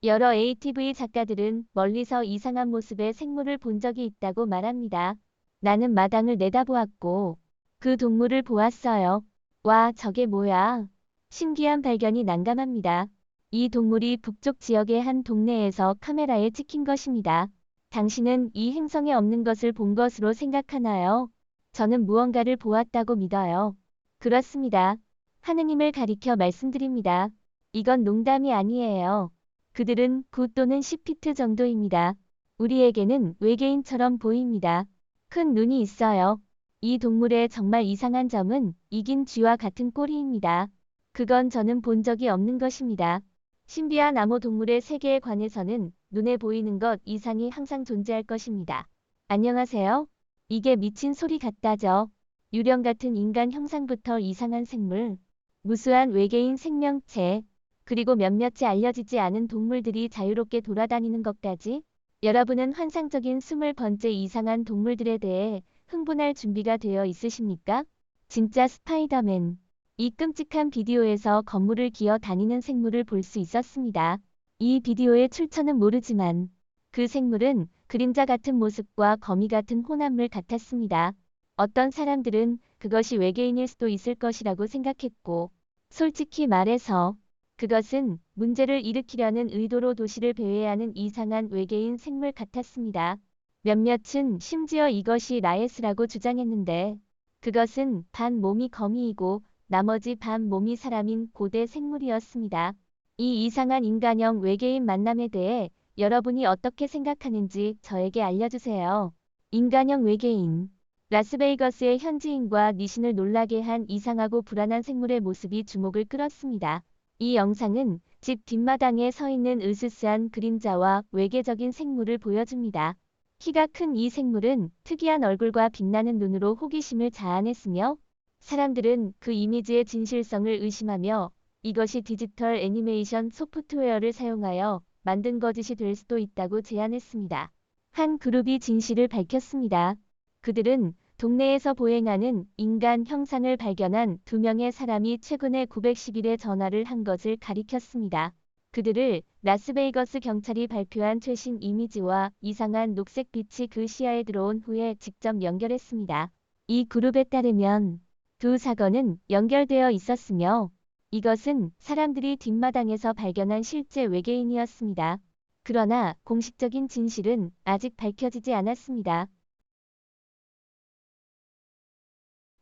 여러 ATV 작가들은 멀리서 이상한 모습의 생물을 본 적이 있다고 말합니다. 나는 마당을 내다보았고 그 동물을 보았어요. 와, 저게 뭐야? 신기한 발견이 난감합니다. 이 동물이 북쪽 지역의 한 동네에서 카메라에 찍힌 것입니다. 당신은 이 행성에 없는 것을 본 것으로 생각하나요? 저는 무언가를 보았다고 믿어요. 그렇습니다. 하느님을 가리켜 말씀드립니다. 이건 농담이 아니에요. 그들은 9 또는 10피트 정도입니다. 우리에게는 외계인처럼 보입니다. 큰 눈이 있어요. 이 동물의 정말 이상한 점은 이긴 쥐와 같은 꼬리입니다. 그건 저는 본 적이 없는 것입니다. 신비한 암호 동물의 세계에 관해서는 눈에 보이는 것 이상이 항상 존재할 것입니다. 안녕하세요. 이게 미친 소리 같다죠. 유령 같은 인간 형상부터 이상한 생물, 무수한 외계인 생명체, 그리고 몇몇이 알려지지 않은 동물들이 자유롭게 돌아다니는 것까지 여러분은 환상적인 20번째 이상한 동물들에 대해 흥분할 준비가 되어 있으십니까? 진짜 스파이더맨. 이 끔찍한 비디오에서 건물을 기어 다니는 생물을 볼 수 있었습니다. 이 비디오의 출처는 모르지만 그 생물은 그림자 같은 모습과 거미 같은 혼합물 같았습니다. 어떤 사람들은 그것이 외계인일 수도 있을 것이라고 생각했고, 솔직히 말해서 그것은 문제를 일으키려는 의도로 도시를 배회하는 이상한 외계인 생물 같았습니다. 몇몇은 심지어 이것이 라에스라고 주장했는데 그것은 반 몸이 거미이고 나머지 반 몸이 사람인 고대 생물이었습니다. 이 이상한 인간형 외계인 만남에 대해 여러분이 어떻게 생각하는지 저에게 알려주세요. 인간형 외계인. 라스베이거스의 현지인과 니신을 놀라게 한 이상하고 불안한 생물의 모습이 주목을 끌었습니다. 이 영상은 집 뒷마당에 서 있는 으스스한 그림자와 외계적인 생물을 보여줍니다. 키가 큰 이 생물은 특이한 얼굴과 빛나는 눈으로 호기심을 자아냈으며 사람들은 그 이미지의 진실성을 의심하며 이것이 디지털 애니메이션 소프트웨어를 사용하여 만든 거짓이 될 수도 있다고 제안했습니다. 한 그룹이 진실을 밝혔습니다. 그들은 동네에서 보행하는 인간 형상을 발견한 2명의 사람이 최근에 910일에 전화를 한 것을 가리켰습니다. 그들을 라스베이거스 경찰이 발표한 최신 이미지와 이상한 녹색 빛이 그 시야에 들어온 후에 직접 연결했습니다. 이 그룹에 따르면 두 사건은 연결되어 있었으며 이것은 사람들이 뒷마당에서 발견한 실제 외계인이었습니다. 그러나 공식적인 진실은 아직 밝혀지지 않았습니다.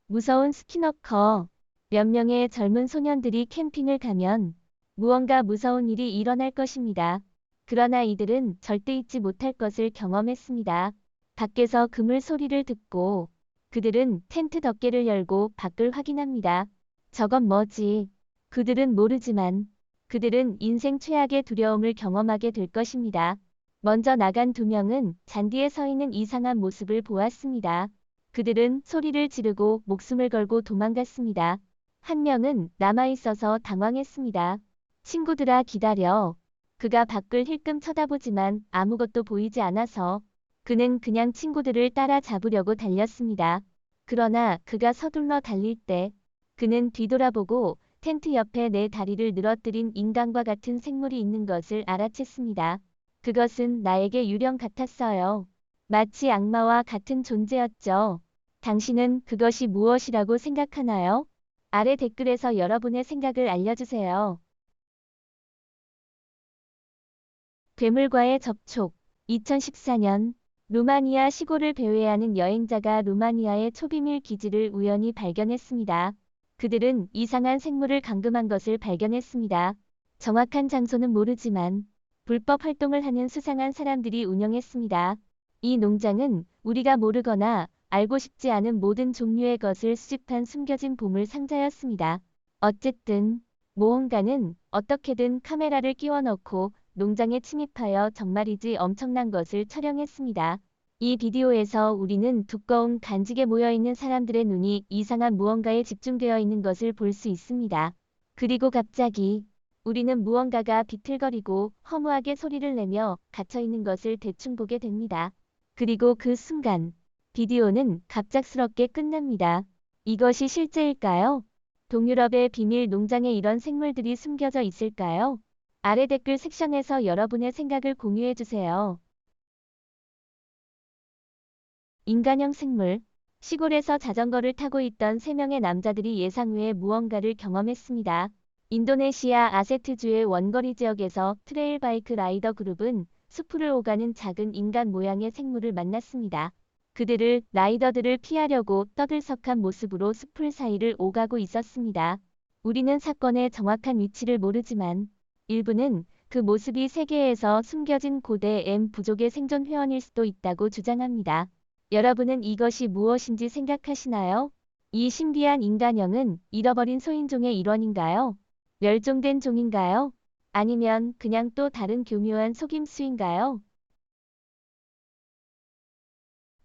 무서운 스키너커. 몇 명의 젊은 소년들이 캠핑을 가면 무언가 무서운 일이 일어날 것입니다. 그러나 이들은 절대 잊지 못할 것을 경험했습니다. 밖에서 그물 소리를 듣고 그들은 텐트 덮개를 열고 밖을 확인합니다. 저건 뭐지? 그들은 모르지만 그들은 인생 최악의 두려움을 경험하게 될 것입니다. 먼저 나간 2명은 잔디에 서 있는 이상한 모습을 보았습니다. 그들은 소리를 지르고 목숨을 걸고 도망갔습니다. 한 명은 남아있어서 당황했습니다. 친구들아 기다려. 그가 밖을 힐끔 쳐다보지만 아무것도 보이지 않아서 그는 그냥 친구들을 따라잡으려고 달렸습니다. 그러나 그가 서둘러 달릴 때 그는 뒤돌아보고 텐트 옆에 내 다리를 늘어뜨린 인간과 같은 생물이 있는 것을 알아챘습니다. 그것은 나에게 유령 같았어요. 마치 악마와 같은 존재였죠. 당신은 그것이 무엇이라고 생각하나요? 아래 댓글에서 여러분의 생각을 알려주세요. 괴물과의 접촉. 2014년 루마니아 시골을 배회하는 여행자가 루마니아의 초비밀 기지를 우연히 발견했습니다. 그들은 이상한 생물을 감금한 것을 발견했습니다. 정확한 장소는 모르지만 불법 활동을 하는 수상한 사람들이 운영했습니다. 이 농장은 우리가 모르거나 알고 싶지 않은 모든 종류의 것을 수집한 숨겨진 보물 상자였습니다. 어쨌든 모험가는 어떻게든 카메라를 끼워 넣고 농장에 침입하여 정말이지 엄청난 것을 촬영했습니다. 이 비디오에서 우리는 두꺼운 간직에 모여있는 사람들의 눈이 이상한 무언가에 집중되어 있는 것을 볼 수 있습니다. 그리고 갑자기 우리는 무언가가 비틀거리고 허무하게 소리를 내며 갇혀있는 것을 대충 보게 됩니다. 그리고 그 순간 비디오는 갑작스럽게 끝납니다. 이것이 실제일까요? 동유럽의 비밀 농장에 이런 생물들이 숨겨져 있을까요? 아래 댓글 섹션에서 여러분의 생각을 공유해주세요. 인간형 생물. 시골에서 자전거를 타고 있던 3명의 남자들이 예상 외의 무언가를 경험했습니다. 인도네시아 아세트주의 원거리 지역에서 트레일 바이크 라이더 그룹은 숲을 오가는 작은 인간 모양의 생물을 만났습니다. 그들을 라이더들을 피하려고 떠들썩한 모습으로 숲을 사이를 오가고 있었습니다. 우리는 사건의 정확한 위치를 모르지만 일부는 그 모습이 세계에서 숨겨진 고대 M 부족의 생존 회원일 수도 있다고 주장합니다. 여러분은 이것이 무엇인지 생각하시나요? 이 신비한 인간형은 잃어버린 소인종의 일원인가요? 멸종된 종인가요? 아니면 그냥 또 다른 교묘한 속임수인가요?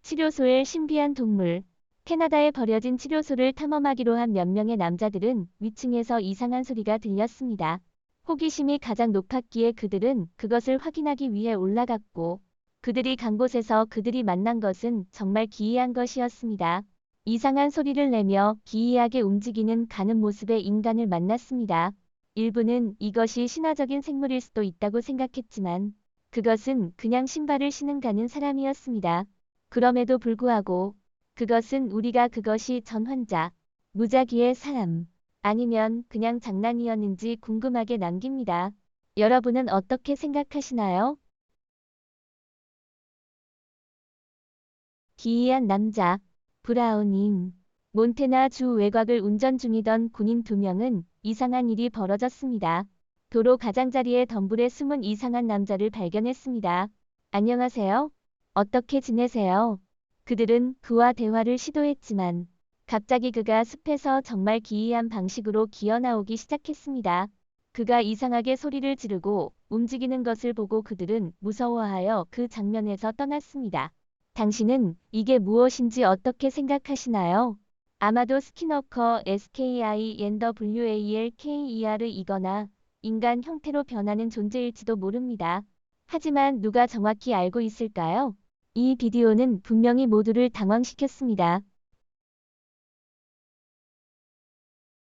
치료소의 신비한 동물. 캐나다에 버려진 치료소를 탐험하기로 한 몇 명의 남자들은 위층에서 이상한 소리가 들렸습니다. 호기심이 가장 높았기에 그들은 그것을 확인하기 위해 올라갔고, 그들이 간 곳에서 그들이 만난 것은 정말 기이한 것이었습니다. 이상한 소리를 내며 기이하게 움직이는 가는 모습의 인간을 만났습니다. 일부는 이것이 신화적인 생물일 수도 있다고 생각했지만 그것은 그냥 신발을 신은 가는 사람이었습니다. 그럼에도 불구하고 그것은 우리가 그것이 전환자, 무작위의 사람, 아니면 그냥 장난이었는지 궁금하게 남깁니다. 여러분은 어떻게 생각하시나요? 기이한 남자, 브라우닝. 몬태나 주 외곽을 운전 중이던 군인 2명은 이상한 일이 벌어졌습니다. 도로 가장자리에 덤불에 숨은 이상한 남자를 발견했습니다. 안녕하세요. 어떻게 지내세요? 그들은 그와 대화를 시도했지만 갑자기 그가 숲에서 정말 기이한 방식으로 기어나오기 시작했습니다. 그가 이상하게 소리를 지르고 움직이는 것을 보고 그들은 무서워하여 그 장면에서 떠났습니다. 당신은 이게 무엇인지 어떻게 생각하시나요? 아마도 스키너커 SKINWALKER이거나 인간 형태로 변하는 존재일지도 모릅니다. 하지만 누가 정확히 알고 있을까요? 이 비디오는 분명히 모두를 당황시켰습니다.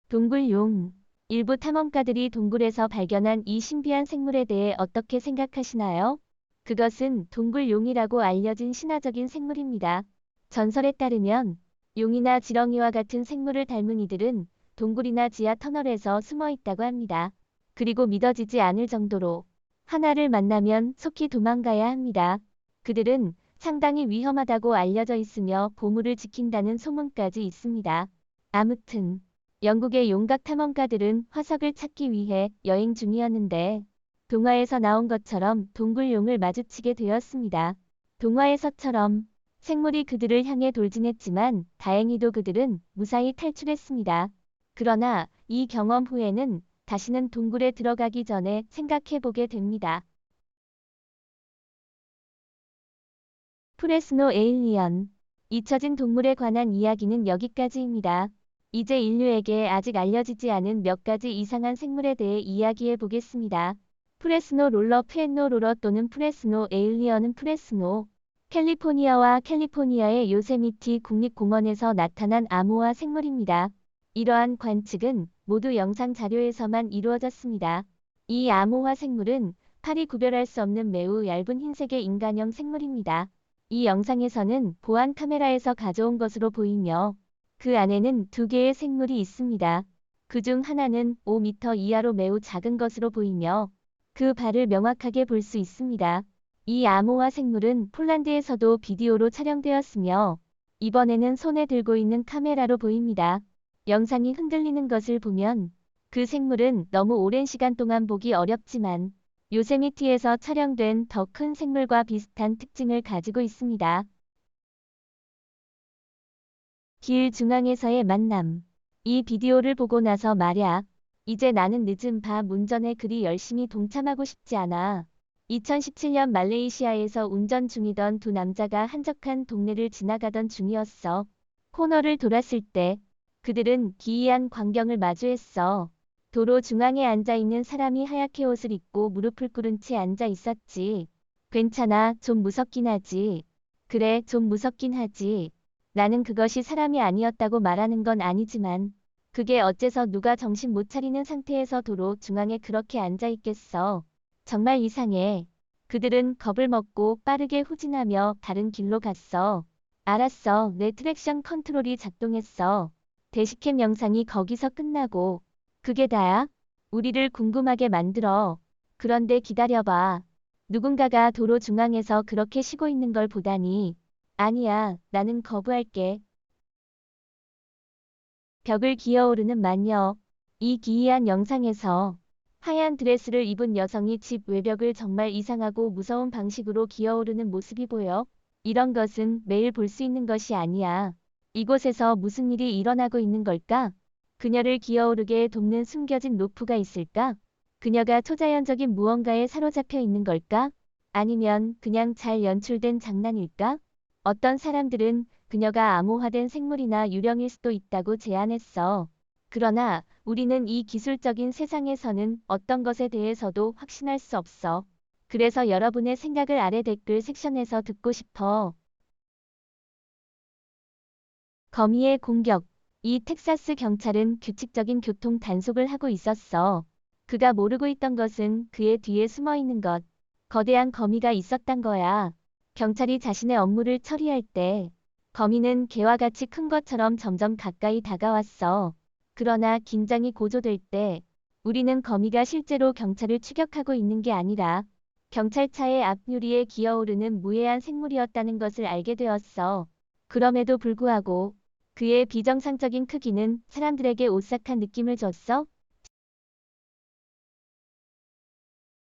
동굴용. 일부 탐험가들이 동굴에서 발견한 이 신비한 생물에 대해 어떻게 생각하시나요? 그것은 동굴용이라고 알려진 신화적인 생물입니다. 전설에 따르면 용이나 지렁이와 같은 생물을 닮은 이들은 동굴이나 지하 터널에서 숨어 있다고 합니다. 그리고 믿어지지 않을 정도로 하나를 만나면 속히 도망가야 합니다. 그들은 상당히 위험하다고 알려져 있으며 보물을 지킨다는 소문까지 있습니다. 아무튼 영국의 용각 탐험가들은 화석을 찾기 위해 여행 중이었는데 동화에서 나온 것처럼 동굴용을 마주치게 되었습니다. 동화에서처럼 생물이 그들을 향해 돌진했지만 다행히도 그들은 무사히 탈출했습니다. 그러나 이 경험 후에는 다시는 동굴에 들어가기 전에 생각해보게 됩니다. 프레스노 에일리언. 잊혀진 동물에 관한 이야기는 여기까지입니다. 이제 인류에게 아직 알려지지 않은 몇 가지 이상한 생물에 대해 이야기해 보겠습니다. 프레스노 롤러 푸에노 롤러 또는 프레스노 에일리언은 프레스노, 캘리포니아와 캘리포니아의 요세미티 국립공원에서 나타난 암호화 생물입니다. 이러한 관측은 모두 영상 자료에서만 이루어졌습니다. 이 암호화 생물은 팔이 구별할 수 없는 매우 얇은 흰색의 인간형 생물입니다. 이 영상에서는 보안 카메라에서 가져온 것으로 보이며 그 안에는 2개의 생물이 있습니다. 그중 하나는 5m 이하로 매우 작은 것으로 보이며 그 발을 명확하게 볼 수 있습니다. 이 암호화 생물은 폴란드에서도 비디오로 촬영되었으며 이번에는 손에 들고 있는 카메라로 보입니다. 영상이 흔들리는 것을 보면 그 생물은 너무 오랜 시간 동안 보기 어렵지만 요세미티에서 촬영된 더 큰 생물과 비슷한 특징을 가지고 있습니다. 길 중앙에서의 만남. 이 비디오를 보고 나서 말야. 이제 나는 늦은 밤 운전에 그리 열심히 동참하고 싶지 않아. 2017년 말레이시아에서 운전 중이던 2 남자가 한적한 동네를 지나가던 중이었어. 코너를 돌았을 때 그들은 기이한 광경을 마주했어. 도로 중앙에 앉아있는 사람이 하얗게 옷을 입고 무릎을 꿇은 채 앉아 있었지. 괜찮아, 좀 무섭긴 하지. 그래, 좀 무섭긴 하지. 나는 그것이 사람이 아니었다고 말하는 건 아니지만 그게 어째서 누가 정신 못 차리는 상태에서 도로 중앙에 그렇게 앉아 있겠어. 정말 이상해. 그들은 겁을 먹고 빠르게 후진하며 다른 길로 갔어. 알았어. 내 트랙션 컨트롤이 작동했어. 대시캠 영상이 거기서 끝나고. 그게 다야? 우리를 궁금하게 만들어. 그런데 기다려봐. 누군가가 도로 중앙에서 그렇게 쉬고 있는 걸 보다니. 아니야, 나는 거부할게. 벽을 기어오르는 마녀. 이 기이한 영상에서 하얀 드레스를 입은 여성이 집 외벽을 정말 이상하고 무서운 방식으로 기어오르는 모습이 보여. 이런 것은 매일 볼 수 있는 것이 아니야. 이곳에서 무슨 일이 일어나고 있는 걸까? 그녀를 기어오르게 돕는 숨겨진 로프가 있을까? 그녀가 초자연적인 무언가에 사로잡혀 있는 걸까? 아니면 그냥 잘 연출된 장난일까? 어떤 사람들은 그녀가 암호화된 생물이나 유령일 수도 있다고 제안했어. 그러나 우리는 이 기술적인 세상에서는 어떤 것에 대해서도 확신할 수 없어. 그래서 여러분의 생각을 아래 댓글 섹션에서 듣고 싶어. 거미의 공격. 이 텍사스 경찰은 규칙적인 교통 단속을 하고 있었어. 그가 모르고 있던 것은 그의 뒤에 숨어 있는 것. 거대한 거미가 있었단 거야. 경찰이 자신의 업무를 처리할 때 거미는 개와 같이 큰 것처럼 점점 가까이 다가왔어. 그러나 긴장이 고조될 때 우리는 거미가 실제로 경찰을 추격하고 있는 게 아니라 경찰차의 앞유리에 기어오르는 무해한 생물이었다는 것을 알게 되었어. 그럼에도 불구하고 그의 비정상적인 크기는 사람들에게 오싹한 느낌을 줬어.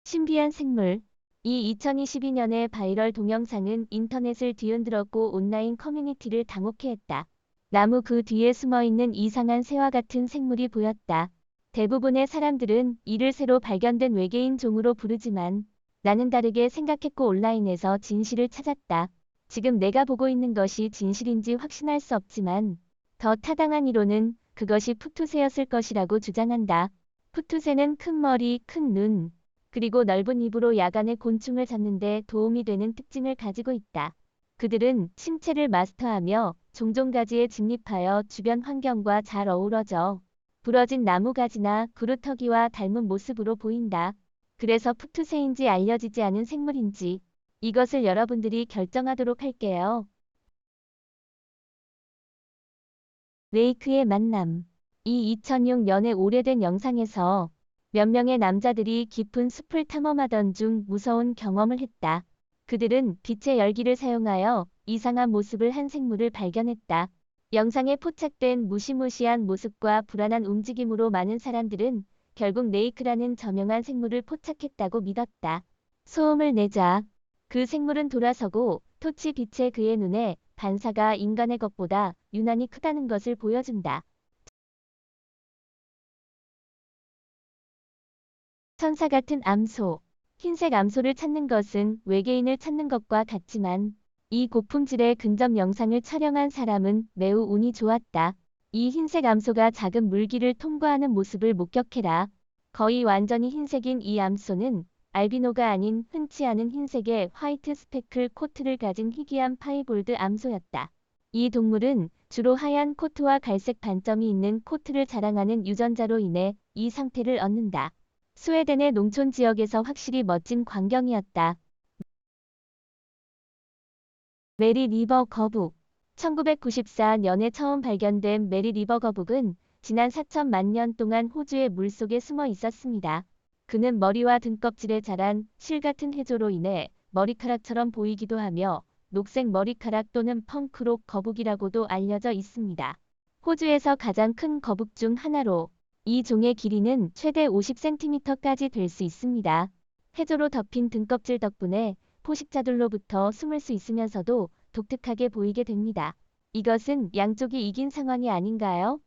신비한 생물. 이 2022년의 바이럴 동영상은 인터넷을 뒤흔들었고 온라인 커뮤니티를 당혹해 했다. 나무 그 뒤에 숨어있는 이상한 새와 같은 생물이 보였다. 대부분의 사람들은 이를 새로 발견된 외계인 종으로 부르지만 나는 다르게 생각했고 온라인에서 진실을 찾았다. 지금 내가 보고 있는 것이 진실인지 확신할 수 없지만 더 타당한 이론은 그것이 푸투새였을 것이라고 주장한다. 푸투새는 큰 머리, 큰 눈, 그리고 넓은 입으로 야간에 곤충을 잡는 데 도움이 되는 특징을 가지고 있다. 그들은 심체를 마스터하며 종종 가지에 진입하여 주변 환경과 잘 어우러져 부러진 나무가지나 구루터기와 닮은 모습으로 보인다. 그래서 푸투새인지 알려지지 않은 생물인지 이것을 여러분들이 결정하도록 할게요. 레이크의 만남. 이 2006년의 오래된 영상에서 몇 명의 남자들이 깊은 숲을 탐험하던 중 무서운 경험을 했다. 그들은 빛의 열기를 사용하여 이상한 모습을 한 생물을 발견했다. 영상에 포착된 무시무시한 모습과 불안한 움직임으로 많은 사람들은 결국 레이크라는 저명한 생물을 포착했다고 믿었다. 소음을 내자 그 생물은 돌아서고 토치 빛의 그의 눈에 반사가 인간의 것보다 유난히 크다는 것을 보여준다. 천사 같은 암소. 흰색 암소를 찾는 것은 외계인을 찾는 것과 같지만 이 고품질의 근접 영상을 촬영한 사람은 매우 운이 좋았다. 이 흰색 암소가 작은 물길을 통과하는 모습을 목격해라. 거의 완전히 흰색인 이 암소는 알비노가 아닌 흔치 않은 흰색의 화이트 스페클 코트를 가진 희귀한 파이볼드 암소였다. 이 동물은 주로 하얀 코트와 갈색 반점이 있는 코트를 자랑하는 유전자로 인해 이 상태를 얻는다. 스웨덴의 농촌 지역에서 확실히 멋진 광경이었다. 메리 리버 거북. 1994년에 처음 발견된 메리 리버 거북은 지난 4천만 년 동안 호주의 물속에 숨어 있었습니다. 그는 머리와 등껍질에 자란 실 같은 해조로 인해 머리카락처럼 보이기도 하며 녹색 머리카락 또는 펑크록 거북이라고도 알려져 있습니다. 호주에서 가장 큰 거북 중 하나로 이 종의 길이는 최대 50cm까지 될 수 있습니다. 해조로 덮인 등껍질 덕분에 포식자들로부터 숨을 수 있으면서도 독특하게 보이게 됩니다. 이것은 양쪽이 이긴 상황이 아닌가요?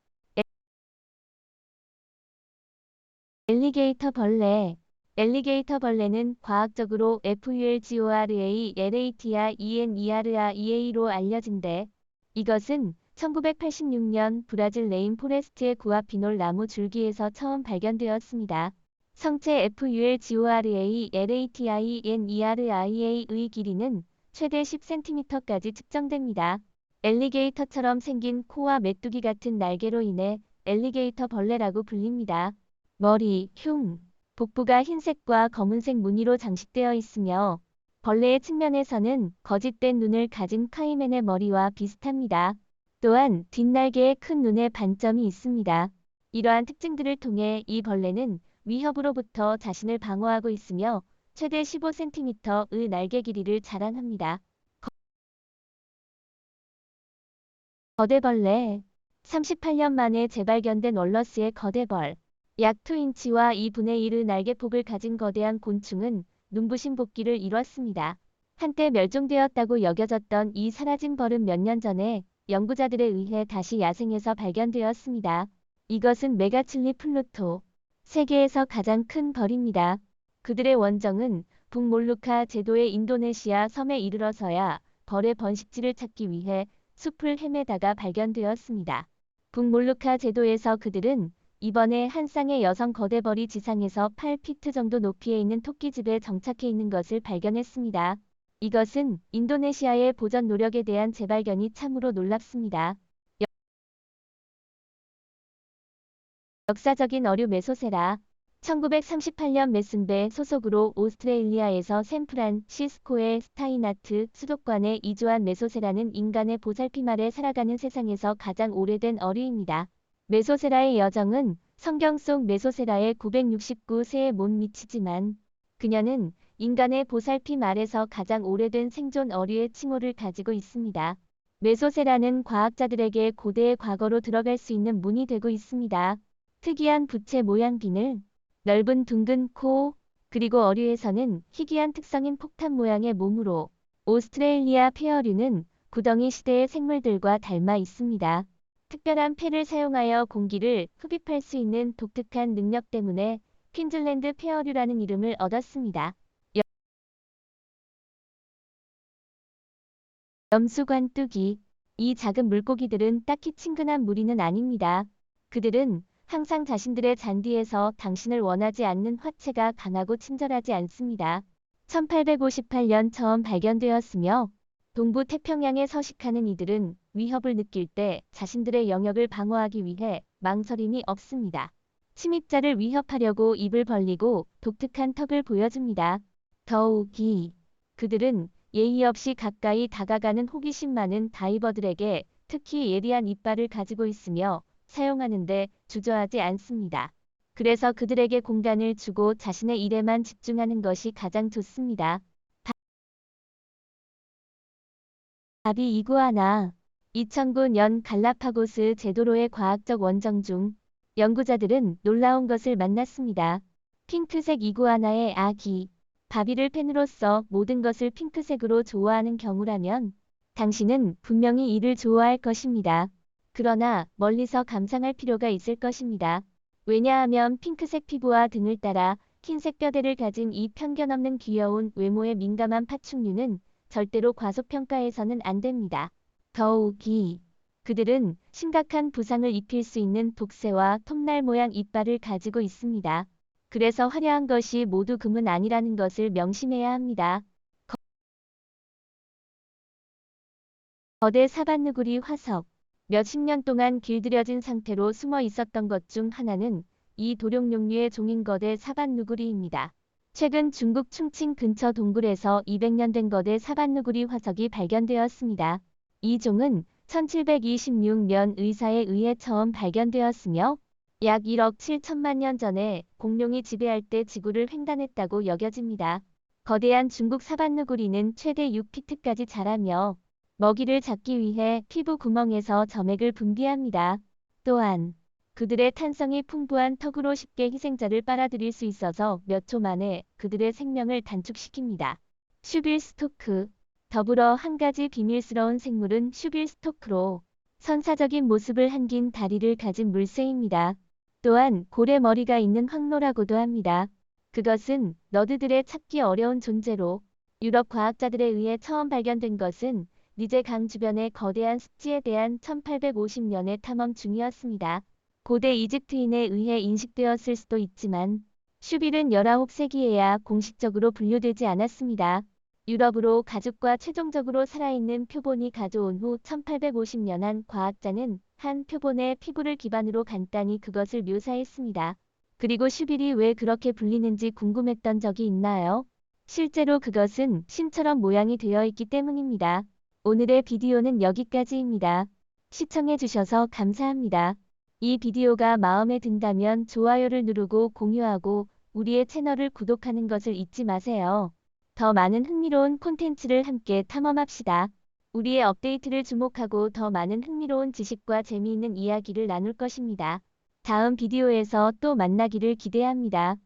엘리게이터 벌레. 엘리게이터 벌레는 과학적으로 FULGORA LATIENERAEA로 알려진대. 이것은 1986년 브라질 레인포레스트의 구아피놀 나무 줄기에서 처음 발견되었습니다. 성체 FULGORA LATIENERA의 길이는 최대 10cm까지 측정됩니다. 엘리게이터처럼 생긴 코와 메뚜기 같은 날개로 인해 엘리게이터 벌레라고 불립니다. 머리, 흉, 복부가 흰색과 검은색 무늬로 장식되어 있으며 벌레의 측면에서는 거짓된 눈을 가진 카이맨의 머리와 비슷합니다. 또한 뒷날개에 큰 눈의 반점이 있습니다. 이러한 특징들을 통해 이 벌레는 위협으로부터 자신을 방어하고 있으며 최대 15cm의 날개 길이를 자랑합니다. 거대벌레 38년 만에 재발견된 월러스의 거대벌 약 2인치와 2분의 1의 날개폭을 가진 거대한 곤충은 눈부신 복귀를 이뤘습니다. 한때 멸종되었다고 여겨졌던 이 사라진 벌은 몇 년 전에 연구자들에 의해 다시 야생에서 발견되었습니다. 이것은 메가칠리 플루토, 세계에서 가장 큰 벌입니다. 그들의 원정은 북몰루카 제도의 인도네시아 섬에 이르러서야 벌의 번식지를 찾기 위해 숲을 헤매다가 발견되었습니다. 북몰루카 제도에서 그들은 이번에 한 쌍의 여성 거대벌이 지상에서 8피트 정도 높이에 있는 토끼집에 정착해 있는 것을 발견했습니다. 이것은 인도네시아의 보전 노력에 대한 재발견이 참으로 놀랍습니다. 역사적인 어류 메소세라 1938년 메슨배 소속으로 오스트레일리아에서 샌프란시스코의 스타인아트 수족관에 이주한 메소세라는 인간의 보살핌 아래 살아가는 세상에서 가장 오래된 어류입니다. 메소세라의 여정은 성경 속 메소세라의 969세에 못 미치지만 그녀는 인간의 보살핌 아래서 가장 오래된 생존 어류의 칭호를 가지고 있습니다. 메소세라는 과학자들에게 고대의 과거로 들어갈 수 있는 문이 되고 있습니다. 특이한 부채 모양 비늘, 넓은 둥근 코, 그리고 어류에서는 희귀한 특성인 폭탄 모양의 몸으로 오스트레일리아 폐어류는 구덩이 시대의 생물들과 닮아 있습니다. 특별한 폐를 사용하여 공기를 흡입할 수 있는 독특한 능력 때문에 퀸즐랜드 폐어류라는 이름을 얻었습니다. 염수관뚜기 이 작은 물고기들은 딱히 친근한 무리는 아닙니다. 그들은 항상 자신들의 잔디에서 당신을 원하지 않는 화체가 강하고 친절하지 않습니다. 1858년 처음 발견되었으며 동부 태평양에 서식하는 이들은 위협을 느낄 때 자신들의 영역을 방어하기 위해 망설임이 없습니다. 침입자를 위협하려고 입을 벌리고 독특한 턱을 보여줍니다. 더욱이 그들은 예의 없이 가까이 다가가는 호기심 많은 다이버들에게 특히 예리한 이빨을 가지고 있으며 사용하는데 주저하지 않습니다. 그래서 그들에게 공간을 주고 자신의 일에만 집중하는 것이 가장 좋습니다. 바비 이구아나 2009년 갈라파고스 제도로의 과학적 원정 중 연구자들은 놀라운 것을 만났습니다. 핑크색 이구아나의 아기 바비를 팬으로서 모든 것을 핑크색으로 좋아하는 경우라면 당신은 분명히 이를 좋아할 것입니다. 그러나 멀리서 감상할 필요가 있을 것입니다. 왜냐하면 핑크색 피부와 등을 따라 흰색 뼈대를 가진 이 편견 없는 귀여운 외모에 민감한 파충류는 절대로 과소평가해서는 안 됩니다. 더욱이 그들은 심각한 부상을 입힐 수 있는 독새와 톱날 모양 이빨을 가지고 있습니다. 그래서 화려한 것이 모두 금은 아니라는 것을 명심해야 합니다. 거대 사반누구리 화석 몇십 년 동안 길들여진 상태로 숨어 있었던 것 중 하나는 이 도룡뇽류의 종인 거대 사반누구리입니다. 최근 중국 충칭 근처 동굴에서 200년 된 거대 사반누구리 화석이 발견되었습니다. 이 종은 1726년 의사에 의해 처음 발견되었으며 약 1억 7천만 년 전에 공룡이 지배할 때 지구를 횡단했다고 여겨집니다. 거대한 중국 사반누구리는 최대 6피트까지 자라며 먹이를 잡기 위해 피부 구멍에서 점액을 분비합니다. 또한 그들의 탄성이 풍부한 턱으로 쉽게 희생자를 빨아들일 수 있어서 몇 초 만에 그들의 생명을 단축시킵니다. 슈빌스토크 더불어 한 가지 비밀스러운 생물은 슈빌스토크로 선사적인 모습을 한긴 다리를 가진 물새입니다. 또한 고래 머리가 있는 황노라고도 합니다. 그것은 너드들의 찾기 어려운 존재로 유럽 과학자들에 의해 처음 발견된 것은 니제 강 주변의 거대한 습지에 대한 1850년의 탐험 중이었습니다. 고대 이집트인에 의해 인식되었을 수도 있지만 슈빌은 19세기에야 공식적으로 분류되지 않았습니다. 유럽으로 가죽과 최종적으로 살아있는 표본이 가져온 후 1850년 한 과학자는 한 표본의 피부를 기반으로 간단히 그것을 묘사했습니다. 그리고 슈빌이 왜 그렇게 불리는지 궁금했던 적이 있나요? 실제로 그것은 신처럼 모양이 되어 있기 때문입니다. 오늘의 비디오는 여기까지입니다. 시청해주셔서 감사합니다. 이 비디오가 마음에 든다면 좋아요를 누르고 공유하고 우리의 채널을 구독하는 것을 잊지 마세요. 더 많은 흥미로운 콘텐츠를 함께 탐험합시다. 우리의 업데이트를 주목하고 더 많은 흥미로운 지식과 재미있는 이야기를 나눌 것입니다. 다음 비디오에서 또 만나기를 기대합니다.